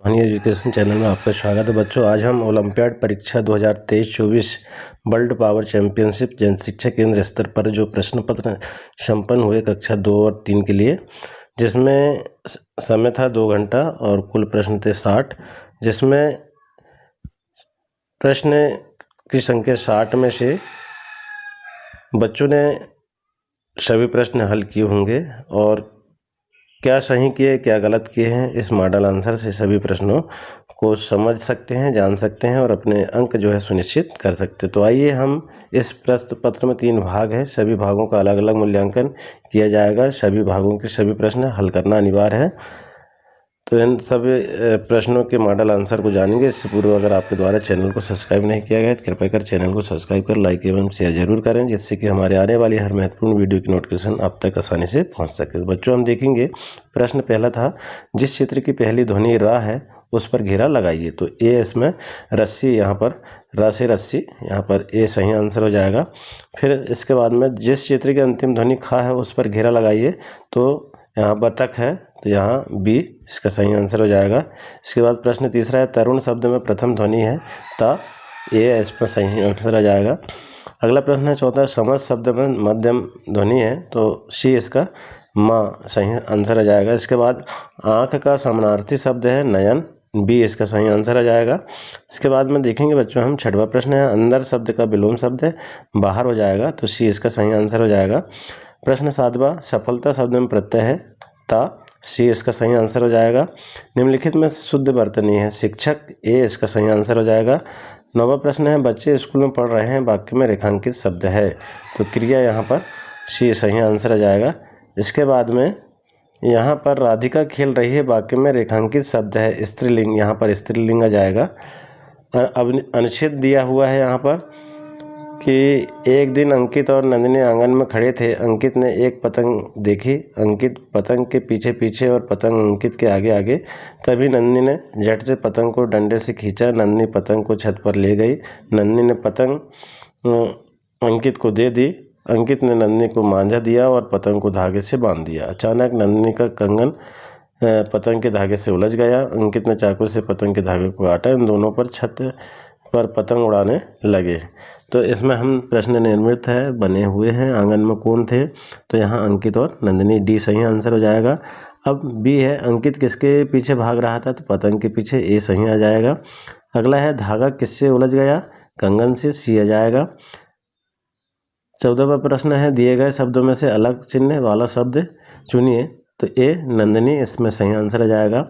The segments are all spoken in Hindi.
हनी एजुकेशन चैनल में आपका स्वागत है बच्चों। आज हम ओलंपियाड परीक्षा 2023-24 वर्ल्ड पावर चैंपियनशिप जन शिक्षा केंद्र स्तर पर जो प्रश्न पत्र संपन्न हुए कक्षा 2 और 3 के लिए, जिसमें समय था 2 घंटा और कुल प्रश्न थे 60, जिसमें प्रश्न की संख्या 60 में से बच्चों ने सभी प्रश्न हल किए होंगे और क्या सही किए क्या गलत किए हैं इस मॉडल आंसर से सभी प्रश्नों को समझ सकते हैं, जान सकते हैं और अपने अंक जो है सुनिश्चित कर सकते हैं। तो आइए हम इस प्रश्न पत्र में 3 भाग हैं, सभी भागों का अलग अलग मूल्यांकन किया जाएगा। सभी भागों के सभी प्रश्न हल करना अनिवार्य है। तो इन सभी प्रश्नों के मॉडल आंसर को जानेंगे। इससे पूर्व अगर आपके द्वारा चैनल को सब्सक्राइब नहीं किया गया तो कृपया कर चैनल को सब्सक्राइब कर लाइक एवं शेयर जरूर करें, जिससे कि हमारे आने वाली हर महत्वपूर्ण वीडियो की नोटिफिकेशन आप तक आसानी से पहुंच सके। बच्चों हम देखेंगे, प्रश्न पहला था, जिस क्षेत्र की पहली ध्वनि रा है उस पर घेरा लगाइए। तो ए इसमें रस्सी, यहाँ पर रा से रस्सी, यहाँ पर ए सही आंसर हो जाएगा। फिर इसके बाद में जिस क्षेत्र की अंतिम ध्वनि खा है उस पर घेरा लगाइए, तो यहाँ बतख है तो यहाँ बी इसका सही आंसर हो जाएगा। इसके बाद प्रश्न तीसरा है, तरुण शब्द में प्रथम ध्वनि है ता, ए इस पर सही आंसर आ जाएगा। अगला प्रश्न है चौथा, समझ शब्द में मध्यम ध्वनि है तो सी इसका माँ सही आंसर आ जाएगा। इसके बाद आँख का समानार्थी शब्द है नयन, बी इसका सही आंसर आ जाएगा। इसके बाद में देखेंगे बच्चों हम छठवां प्रश्न है, अंदर शब्द का विलोम शब्द है बाहर हो जाएगा, तो सी इसका सही आंसर हो जाएगा। प्रश्न सातवां, सफलता शब्द में प्रत्यय है ता, सी इसका सही आंसर हो जाएगा। निम्नलिखित में शुद्ध वर्तनी है शिक्षक, ए इसका सही आंसर हो जाएगा। 9वां प्रश्न है, बच्चे स्कूल में पढ़ रहे हैं वाक्य में रेखांकित शब्द है, तो क्रिया यहाँ पर सी सही आंसर आ जाएगा। इसके बाद में यहाँ पर राधिका खेल रही है वाक्य में रेखांकित शब्द है स्त्रीलिंग, यहाँ पर स्त्रीलिंग आ जाएगा। अब अनुच्छेद दिया हुआ है यहाँ पर कि एक दिन अंकित और नंदिनी आंगन में खड़े थे। अंकित ने एक पतंग देखी, अंकित पतंग के पीछे पीछे और पतंग अंकित के आगे आगे। तभी नंदिनी ने झट से पतंग को डंडे से खींचा, नंदिनी पतंग को छत पर ले गई। नंदिनी ने पतंग अंकित को दे दी, अंकित ने नंदिनी को मांझा दिया और पतंग को धागे से बांध दिया। अचानक नंदिनी का कंगन पतंग के धागे से उलझ गया, अंकित ने चाकू से पतंग के धागे को काटा, इन दोनों पर छत पर पतंग उड़ाने लगे। तो इसमें हम प्रश्न निर्मित है बने हुए हैं, आंगन में कौन थे, तो यहाँ अंकित और नंदिनी, डी सही आंसर हो जाएगा। अब बी है, अंकित किसके पीछे भाग रहा था, तो पतंग के पीछे, ए सही आ जाएगा। अगला है, धागा किससे उलझ गया, कंगन से, सी आ जाएगा। 14वां प्रश्न है, दिए गए शब्दों में से अलग चिन्ह वाला शब्द चुनिए, तो ए नंदिनी इसमें सही आंसर आ जाएगा।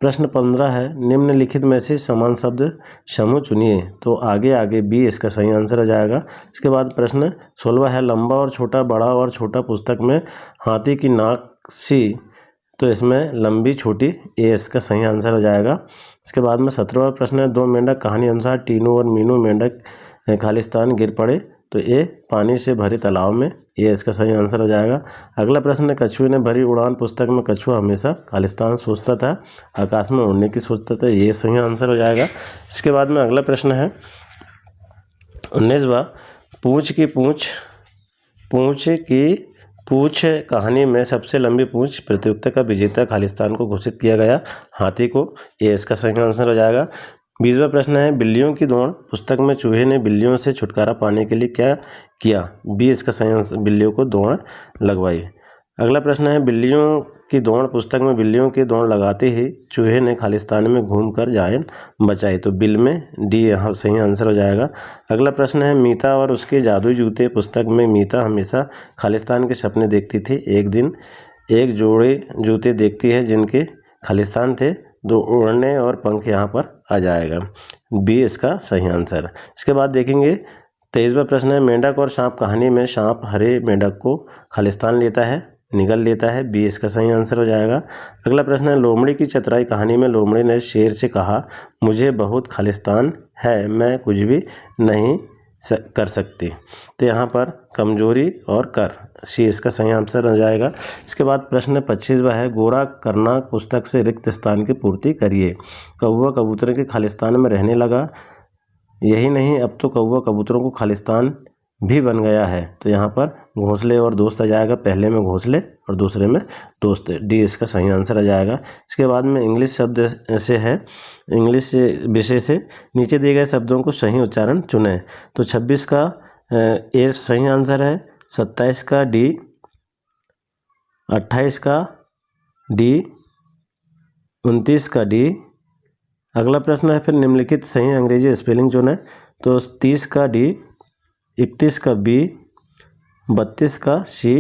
प्रश्न 15 है, निम्नलिखित में से समान शब्द समूह चुनिए, तो आगे आगे बी इसका सही आंसर आ जाएगा। इसके बाद प्रश्न 16 है, लंबा और छोटा, बड़ा और छोटा पुस्तक में हाथी की नाक सी, तो इसमें लंबी छोटी, ए इसका सही आंसर हो जाएगा। इसके बाद में 17वां प्रश्न है, 2 मेंढक कहानी अनुसार टीनू और मीनू मेंढक खालिस्तान गिर पड़े, तो ए पानी से भरे तालाब में, ये इसका सही आंसर हो जाएगा। अगला प्रश्न है, कछुए ने भरी उड़ान पुस्तक में कछुआ हमेशा खालिस्तान सोचता था, आकाश में उड़ने की सोचता था, ये सही आंसर हो जाएगा। इसके बाद में अगला प्रश्न है 19वां, पूंछ की पूंछ कहानी में सबसे लंबी पूंछ प्रतियोगिता का विजेता खालिस्तान को घोषित किया गया, हाथी को, ये इसका सही आंसर हो जाएगा। 20वां प्रश्न है, बिल्लियों की दौड़ पुस्तक में चूहे ने बिल्लियों से छुटकारा पाने के लिए क्या किया, बी इसका सही आंसर, बिल्लियों को दौड़ लगवाई। अगला प्रश्न है, बिल्लियों की दौड़ पुस्तक में बिल्लियों की दौड़ लगाते ही चूहे ने खालिस्तान में घूमकर जान बचाई, तो बिल में, डी यहाँ सही आंसर हो जाएगा। अगला प्रश्न है, मीता और उसके जादुई जूते पुस्तक में मीता हमेशा खालिस्तान के सपने देखती थी, एक दिन एक जोड़े जूते देखती है जिनके खालिस्तान थे, 2 उड़ने और पंख यहाँ पर आ जाएगा, बी इसका सही आंसर। इसके बाद देखेंगे 23वां प्रश्न है, मेंढक और सांप कहानी में सांप हरे मेंढक को खालिस्तान लेता है, निगल लेता है, बी इसका सही आंसर हो जाएगा। अगला प्रश्न है, लोमड़ी की चतुराई कहानी में लोमड़ी ने शेर से कहा, मुझे बहुत खालिस्तान है, मैं कुछ भी नहीं कर सकती, तो यहाँ पर कमजोरी और कर, सी इसका सही आंसर हो जाएगा। इसके बाद प्रश्न 25वां है, गोरा करना पुस्तक से रिक्त स्थान की पूर्ति करिए। कौवा कबूतर के खालिस्तान में रहने लगा, यही नहीं अब तो कौवा कबूतरों को खालिस्तान भी बन गया है। तो यहाँ पर घोंसले और दोस्त आ जाएगा, पहले में घोंसले और दूसरे में दोस्त, डी इसका सही आंसर आ जाएगा। इसके बाद में इंग्लिश शब्द से है, इंग्लिश विषय से नीचे दिए गए शब्दों को सही उच्चारण चुनें। तो 26 का ए सही आंसर है, 27 का डी, 28 का डी, 29 का डी। अगला प्रश्न है फिर निम्नलिखित सही अंग्रेजी स्पेलिंग चुनें। तो 30 का डी, 31 का बी, 32 का सी,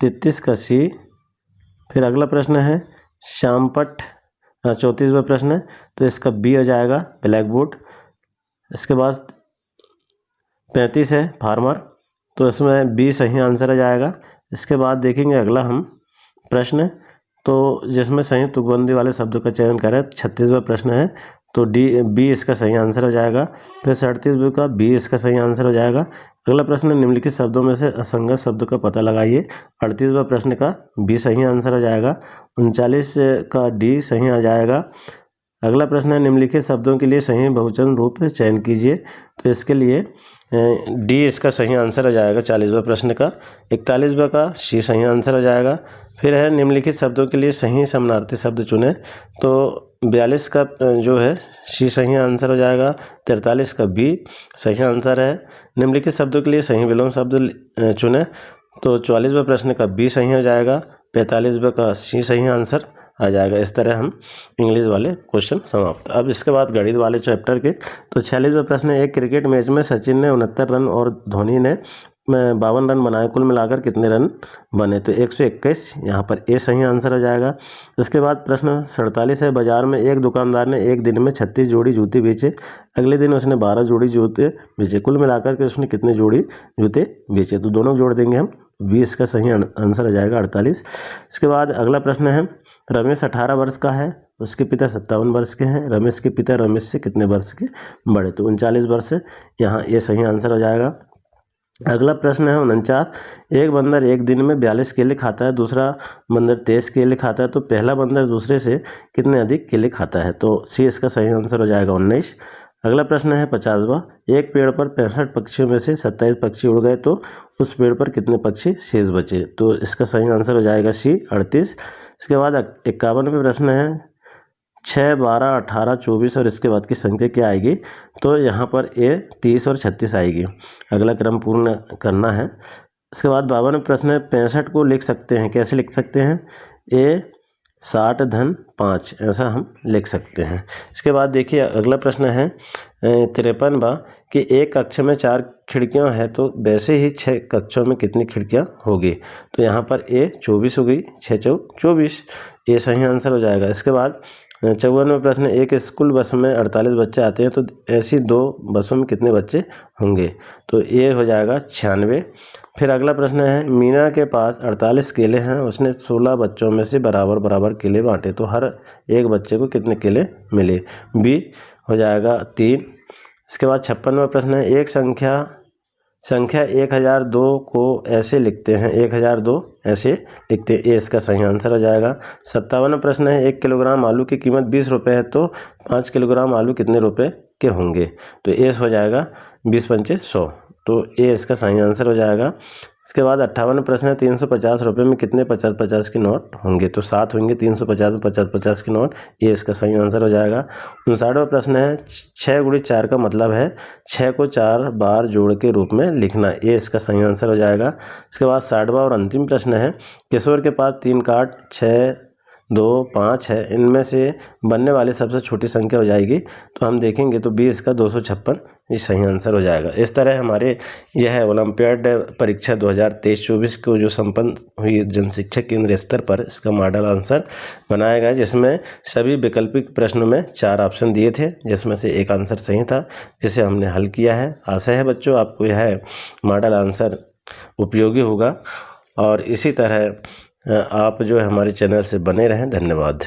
33 का सी। फिर अगला प्रश्न है श्यामपट, 34वां प्रश्न है, तो इसका बी हो जाएगा ब्लैक बोर्ड। इसके बाद 35 है फार्मर, तो इसमें बी सही आंसर आ जाएगा। इसके बाद देखेंगे अगला हम प्रश्न, तो जिसमें सही तुकबंदी वाले शब्दों का चयन करें। 36वां प्रश्न है, तो डी बी इसका सही आंसर हो जाएगा। फिर 37वें का बी इसका सही आंसर हो जाएगा। अगला प्रश्न निम्नलिखित शब्दों में से असंगत शब्द का पता लगाइए। 38वां प्रश्न का बी सही आंसर हो जाएगा। 39 का डी सही आ जाएगा। अगला प्रश्न है निम्नलिखित शब्दों के लिए सही बहुवचन रूप चयन कीजिए। तो इसके लिए डी इसका सही आंसर हो जाएगा 40वां प्रश्न का। 41वां का सी सही आंसर हो जाएगा। फिर है निम्नलिखित शब्दों के लिए सही समानार्थी शब्द चुनें। तो 42 का जो है सी सही आंसर हो जाएगा। 43 का बी सही आंसर है। निम्नलिखित शब्दों के लिए सही विलोम शब्द चुनें। तो 44वां प्रश्न का बी सही हो जाएगा। 45वां का सी सही आंसर आ जाएगा। इस तरह हम इंग्लिश वाले क्वेश्चन समाप्त। अब इसके बाद गणित वाले चैप्टर के, तो 46वां प्रश्न है, एक क्रिकेट मैच में सचिन ने 69 रन और धोनी ने 52 रन बनाए, कुल मिलाकर कितने रन बने? तो 121, यहाँ पर ए सही आंसर हो जाएगा। इसके बाद प्रश्न 47 है, बाजार में एक दुकानदार ने एक दिन में 36 जोड़ी जूते बेचे, अगले दिन उसने 12 जोड़ी जूते बेचे, कुल मिलाकर के उसने कितने जोड़ी जूते बेचे? तो दोनों जोड़ देंगे हम, 20 का सही आंसर आ जाएगा 48। इसके बाद अगला प्रश्न है, रमेश 18 वर्ष का है, उसके पिता 57 वर्ष के हैं, रमेश के पिता रमेश से कितने वर्ष के बड़े? तो 39 वर्ष से, यहाँ ये सही आंसर हो जाएगा। अगला प्रश्न है 49, एक बंदर एक दिन में 42 केले खाता है, दूसरा बंदर 23 केले खाता है, तो पहला बंदर दूसरे से कितने अधिक केले खाता है? तो सी इसका सही आंसर हो जाएगा 19। अगला प्रश्न है 50वां, एक पेड़ पर 65 पक्षियों में से 27 पक्षी उड़ गए, तो उस पेड़ पर कितने पक्षी शेष बचे? तो इसका सही आंसर हो जाएगा सी 38। इसके बाद 51वां प्रश्न है, 6, 12, 18, 24 और इसके बाद की संख्या क्या आएगी? तो यहाँ पर ए 30 और 36 आएगी। अगला क्रम पूर्ण करना है। इसके बाद 52वां प्रश्न है, 65 को लिख सकते हैं, कैसे लिख सकते हैं? ए 60 धन 5, ऐसा हम लिख सकते हैं। इसके बाद देखिए अगला प्रश्न है 53वां, कि एक कक्ष में 4 खिड़कियां हैं, तो वैसे ही 6 कक्षों में कितनी खिड़कियां होगी? तो यहाँ पर ए 24 हो गई, 6 चौक 24, ये सही आंसर हो जाएगा। इसके बाद 54वां प्रश्न, एक स्कूल बस में 48 बच्चे आते हैं, तो ऐसी 2 बसों में कितने बच्चे होंगे? तो ये हो जाएगा 96। फिर अगला प्रश्न है, मीना के पास 48 केले हैं, उसने 16 बच्चों में से बराबर बराबर केले बांटे, तो हर एक बच्चे को कितने केले मिले? बी हो जाएगा 3। इसके बाद 56वां प्रश्न है, एक संख्या 1002 को ऐसे लिखते हैं, 1002 ऐसे लिखते हैं, ए इसका सही आंसर हो जाएगा। 57वां प्रश्न है, 1 किलोग्राम आलू की कीमत 20 रुपये है, तो 5 किलोग्राम आलू कितने रुपए के होंगे? तो ए हो जाएगा 20 पंचे 100, तो ए इसका सही आंसर हो जाएगा। इसके बाद 58वां प्रश्न है, 350 रुपये में कितने 50-50 के नोट होंगे? तो 7 होंगे 350 में 50-50 के नोट, ये इसका सही आंसर हो जाएगा। 59वां प्रश्न है, 6 × 4 का मतलब है 6 को 4 बार जोड़ के रूप में लिखना, ये इसका सही आंसर हो जाएगा। इसके बाद 60वां और अंतिम प्रश्न है, किशोर के पास 3 कार्ड 6, 2, 5 है, इनमें से बनने वाली सबसे छोटी संख्या हो जाएगी, तो हम देखेंगे तो 20 का 256 ये सही आंसर हो जाएगा। इस तरह हमारे यह ओलंपियाड परीक्षा 2023-24 को जो संपन्न हुई जनशिक्षा केंद्र स्तर पर, इसका मॉडल आंसर बनाया गया, जिसमें सभी वैकल्पिक प्रश्नों में 4 ऑप्शन दिए थे, जिसमें से एक आंसर सही था, जिसे हमने हल किया है। आशा है बच्चों आपको यह मॉडल आंसर उपयोगी होगा, और इसी तरह आप जो है हमारे चैनल से बने रहें। धन्यवाद।